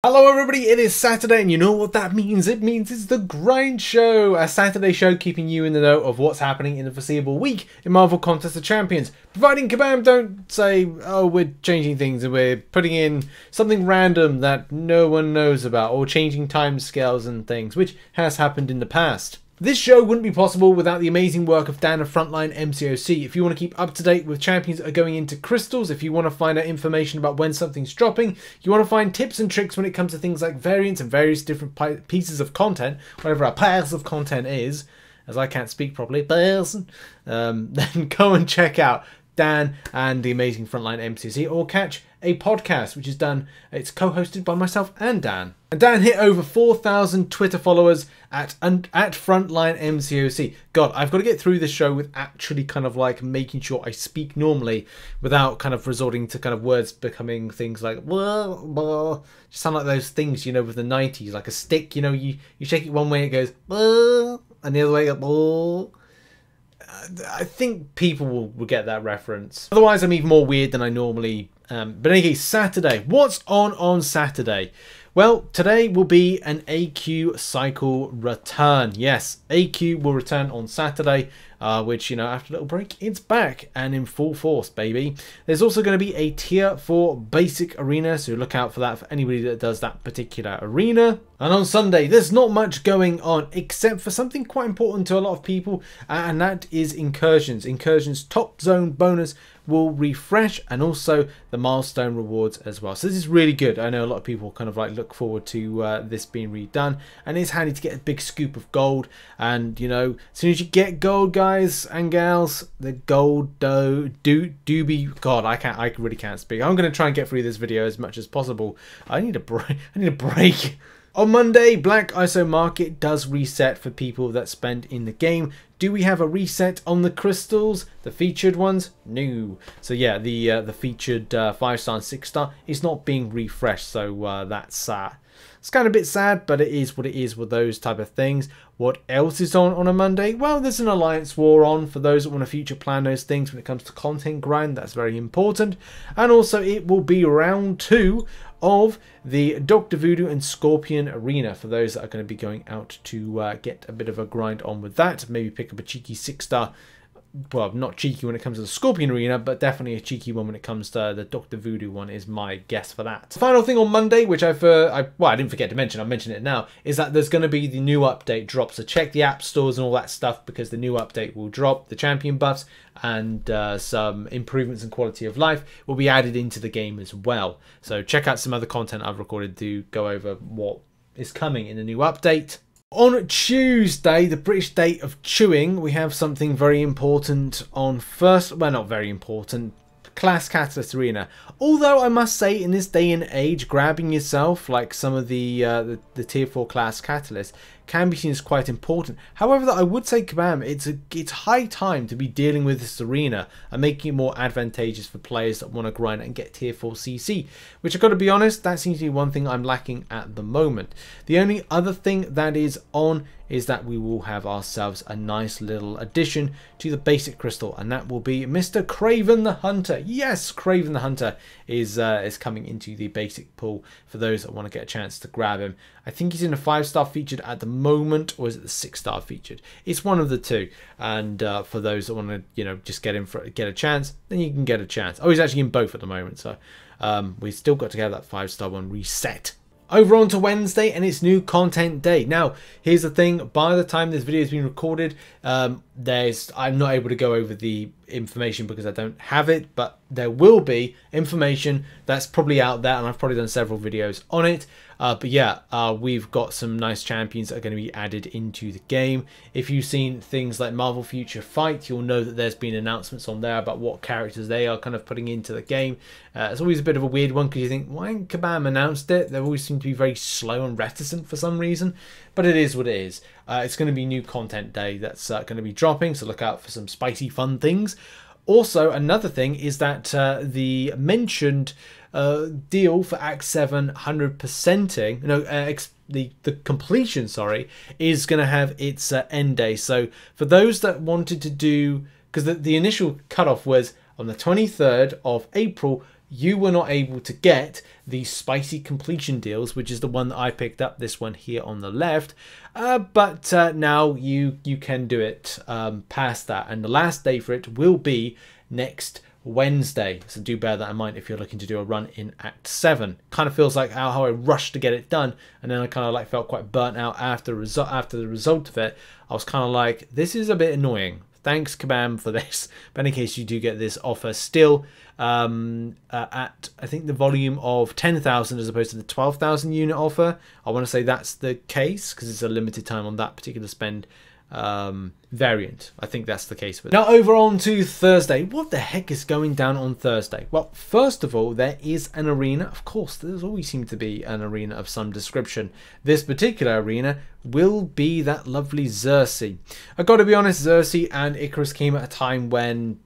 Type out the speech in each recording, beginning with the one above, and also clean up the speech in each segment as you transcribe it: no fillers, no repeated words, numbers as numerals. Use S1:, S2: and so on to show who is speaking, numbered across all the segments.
S1: Hello everybody, it is Saturday and you know what that means. It means it's the Grind Show, a Saturday show keeping you in the know of what's happening in the foreseeable week in Marvel Contest of Champions. Providing Kabam don't say, oh, we're changing things and we're putting in something random that no one knows about, or changing timescales and things, which has happened in the past. This show wouldn't be possible without the amazing work of Dan of Frontline MCOC. If you want to keep up to date with champions that are going into crystals, if you want to find out information about when something's dropping, you want to find tips and tricks when it comes to things like variants and various different pieces of content, whatever a piece of content is, as I can't speak properly, then go and check out Dan and the amazing Frontline MCOC, or catch a podcast which is done, it's co-hosted by myself and Dan. And Dan hit over 4,000 Twitter followers at Frontline MCOC. God, I've got to get through this show with actually kind of like making sure I speak normally without kind of resorting to kind of words becoming things like blah, blah. Just sound like those things, you know, with the 90s, like a stick, you know, you shake it one way, it goes blah, and the other way it goes blah. I think people will get that reference. Otherwise, I'm even more weird than I normally am. But in any case, Saturday. What's on Saturday? Well, today will be an AQ cycle return. Yes, AQ will return on Saturday, which, you know, after a little break, it's back and in full force, baby. There's also going to be a tier 4 basic arena, so look out for that for anybody that does that particular arena. And on Sunday, there's not much going on except for something quite important to a lot of people, and that is Incursions. Incursions top zone bonus will refresh, and also the Milestone rewards as well. So this is really good. I know a lot of people kind of like look forward to this being redone, and it's handy to get a big scoop of gold. And you know, as soon as you get gold, guys and gals, the gold do be, God, I really can't speak. I'm going to try and get through this video as much as possible. I need a break. On Monday, Black ISO Market does reset for people that spend in the game. Do we have a reset on the crystals? The featured ones? No. So yeah, the featured 5-star and 6-star is not being refreshed. So that's it's kind of a bit sad, but it is what it is with those type of things. What else is on a Monday? Well, there's an alliance war on for those that want to future plan those things when it comes to content grind. That's very important. And also it will be round 2 of the Dr. Voodoo and Scorpion arena for those that are going to be going out to get a bit of a grind on with that. Maybe pick up a cheeky 6-star. Well, not cheeky when it comes to the Scorpion arena, but definitely a cheeky one when it comes to the Dr. Voodoo one is my guess for that. Final thing on Monday, which I didn't forget to mention, I'll mention it now, is that there's going to be the new update drop. So check the app stores and all that stuff, because the new update will drop. The champion buffs and some improvements in quality of life will be added into the game as well. So check out some other content I've recorded to go over what is coming in the new update. On Tuesday, the British Day of Chewing, we have something very important on not very important, Class Catalyst Arena. Although I must say, in this day and age, grabbing yourself like some of the tier 4 Class Catalysts can be seen as quite important. However, I would say, Kabam, it's high time to be dealing with this arena and making it more advantageous for players that want to grind and get tier 4 CC, which I've got to be honest, that seems to be one thing I'm lacking at the moment. The only other thing that is on is that we will have ourselves a nice little addition to the basic crystal, and that will be Mr. Kraven the Hunter. Yes, Kraven the Hunter is coming into the basic pool for those that want to get a chance to grab him. I think he's in a 5-star featured at the moment, or is it the 6-star featured? It's one of the two. And for those that want to, you know, just get a chance, then you can get a chance. Oh, he's actually in both at the moment, so we've still got to get that 5-star one reset. Over on to Wednesday, and it's new content day. Now, here's the thing. By the time this video has been recorded, I'm not able to go over the information because I don't have it, but there will be information that's probably out there, and I've probably done several videos on it. But yeah, we've got some nice champions that are going to be added into the game. If you've seen things like Marvel Future Fight, you'll know that there's been announcements on there about what characters they are kind of putting into the game. It's always a bit of a weird one because you think, why hasn't Kabam announced it? They always seem to be very slow and reticent for some reason, but it is what it is. It's going to be new content day that's going to be dropping, so look out for some spicy fun things. Also, another thing is that the mentioned deal for Act 7 100%ing, the completion, sorry, is going to have its end day. So for those that wanted to do, because the initial cutoff was on the 23rd of April, you were not able to get the spicy completion deals, which is the one that I picked up, this one here on the left. But now you can do it past that. And the last day for it will be next Wednesday. So do bear that in mind if you're looking to do a run in Act 7. Kind of feels like how I rushed to get it done. And then I kind of like felt quite burnt out after the result of it. I was kind of like, this is a bit annoying. Thanks, Kabam, for this. But in case you do get this offer still at, I think, the volume of 10,000 as opposed to the 12,000 unit offer. I want to say that's the case because it's a limited time on that particular spend variant. I think that's the case with it. Now over on to Thursday. What the heck is going down on Thursday? Well, first of all, there is an arena. Of course, there's always seemed to be an arena of some description. This particular arena will be that lovely Sersi. I got to be honest, Sersi and Icarus came at a time when,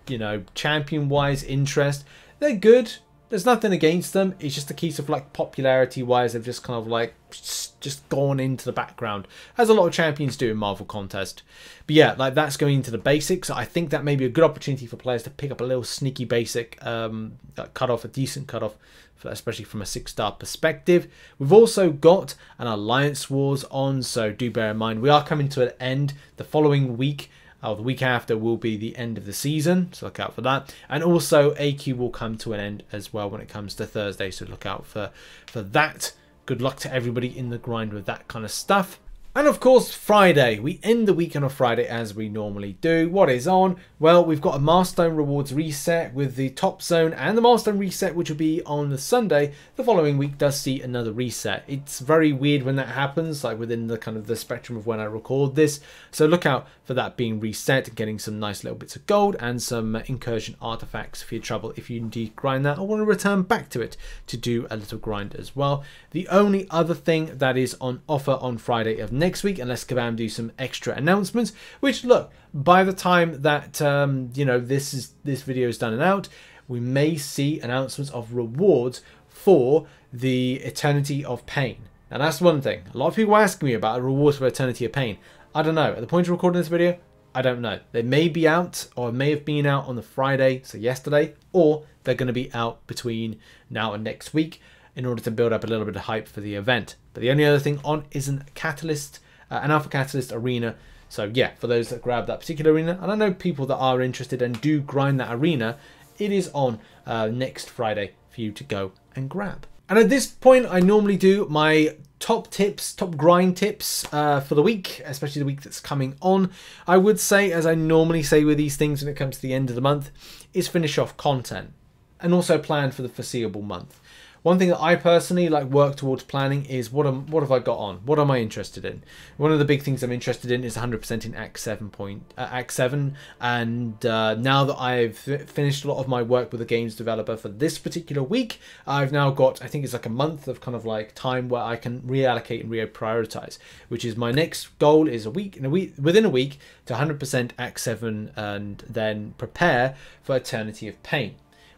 S1: you know, champion-wise interest, they're good. There's nothing against them. It's just a case of like popularity-wise, they've just kind of like just gone into the background, as a lot of champions do in Marvel Contest. But yeah, like that's going into the basics. I think that may be a good opportunity for players to pick up a little sneaky basic cutoff, a decent cutoff, especially from a 6-star perspective. We've also got an Alliance Wars on, so do bear in mind we are coming to an end the following week. The week after will be the end of the season, so look out for that. And also AQ will come to an end as well when it comes to Thursday, so look out for that. Good luck to everybody in the grind with that kind of stuff. And of course, Friday. We end the week on a Friday as we normally do. What is on? Well, we've got a Milestone Rewards reset with the top zone, and the Milestone reset, which will be on the Sunday. The following week does see another reset. It's very weird when that happens, like within the kind of the spectrum of when I record this. So look out for that being reset and getting some nice little bits of gold and some Incursion artifacts for your trouble if you indeed grind that or want to return back to it to do a little grind as well. The only other thing that is on offer on Friday of next week, unless Kabam do some extra announcements, which look, by the time that you know, this video is done and out, we may see announcements of rewards for the Eternity of Pain. And that's one thing. A lot of people ask me about rewards for Eternity of Pain. I don't know. At the point of recording this video, I don't know. They may be out, or may have been out on the Friday, so yesterday, or they're going to be out between now and next week in order to build up a little bit of hype for the event. But the only other thing on is an Alpha Catalyst arena. So yeah, for those that grab that particular arena, and I know people that are interested and do grind that arena, it is on next Friday for you to go and grab. And at this point, I normally do my top grind tips for the week, especially the week that's coming on. I would say, as I normally say with these things when it comes to the end of the month, is finish off content and also plan for the foreseeable month. One thing that I personally like work towards planning is what have I got on? What am I interested in? One of the big things I'm interested in is 100% in Act 7. And now that I've finished a lot of my work with a games developer for this particular week, I've now got, I think it's like a month of kind of like time where I can reallocate and reprioritize, which is my next goal is within a week to 100% Act 7 and then prepare for Eternity of Pain.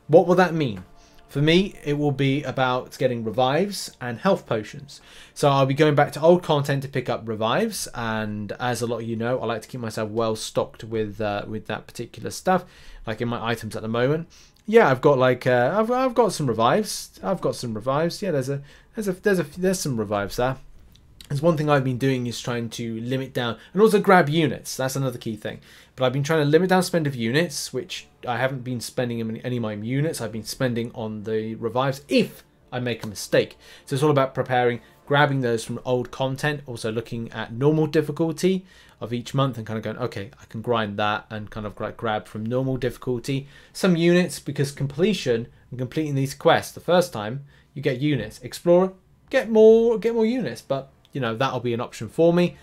S1: What will that mean? For me, it will be about getting revives and health potions. So I'll be going back to old content to pick up revives, and as a lot of you know, I like to keep myself well stocked with that particular stuff, like in my items at the moment. Yeah, I've got like I've got some revives. Yeah, there's some revives there. There's one thing I've been doing is trying to limit down and also grab units. That's another key thing. But I've been trying to limit down spend of units, which I haven't been spending any of my units. I've been spending on the revives if I make a mistake. So it's all about preparing, grabbing those from old content, also looking at normal difficulty of each month and kind of going, okay, I can grind that and kind of grab from normal difficulty some units, because completion and completing these quests the first time, you get units. Explorer, get more units, but you know, that'll be an option for me.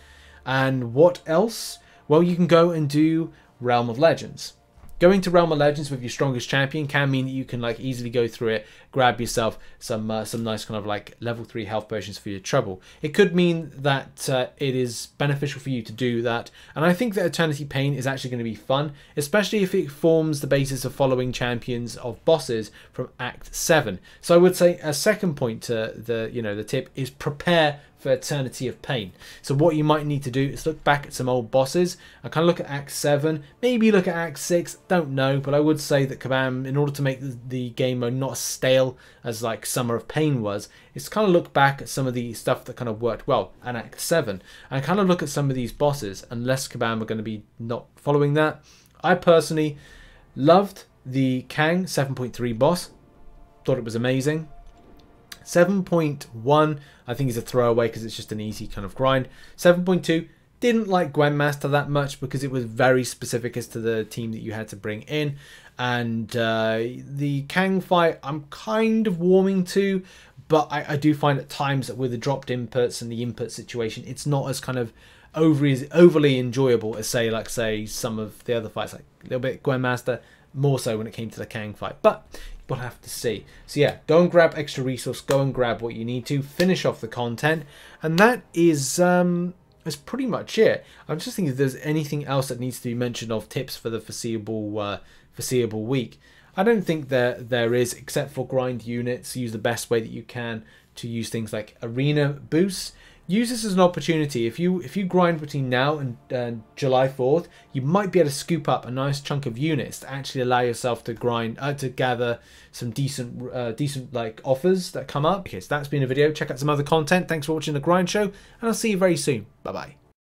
S1: And what else? Well, you can go and do Realm of Legends. Going to Realm of Legends with your strongest champion can mean that you can like easily go through it, grab yourself some nice kind of like level 3 health potions for your trouble. It could mean that it is beneficial for you to do that, and I think that Eternity Pain is actually going to be fun, especially if it forms the basis of following champions of bosses from Act 7. So I would say a second point to the tip is prepare for Eternity of Pain. So what you might need to do is look back at some old bosses and kind of look at Act 7, maybe look at Act 6, don't know, but I would say that Kabam, in order to make the game mode not as stale as like Summer of Pain was, is kind of look back at some of the stuff that kind of worked well in Act 7 and kind of look at some of these bosses, unless Kabam are going to be not following that. I personally loved the Kang 7.3 boss, thought it was amazing. 7.1 I think is a throwaway because it's just an easy kind of grind. 7.2 didn't like Grandmaster that much because it was very specific as to the team that you had to bring in, and the Kang fight I'm kind of warming to, but I do find at times that with the dropped inputs and the input situation, it's not as kind of overly enjoyable as say some of the other fights, like a little bit Grandmaster, more so when it came to the Kang fight, but we'll have to see. So yeah, go and grab extra resource, go and grab what you need to, finish off the content, and that is pretty much it. I'm just thinking if there's anything else that needs to be mentioned of tips for the foreseeable week. I don't think there is, except for grind units. Use the best way that you can to use things like arena boosts. Use this as an opportunity. If you grind between now and July 4th, you might be able to scoop up a nice chunk of units to actually allow yourself to grind to gather some decent like offers that come up. Okay, so that's been a video. Check out some other content. Thanks for watching the Grind Show, and I'll see you very soon. Bye bye.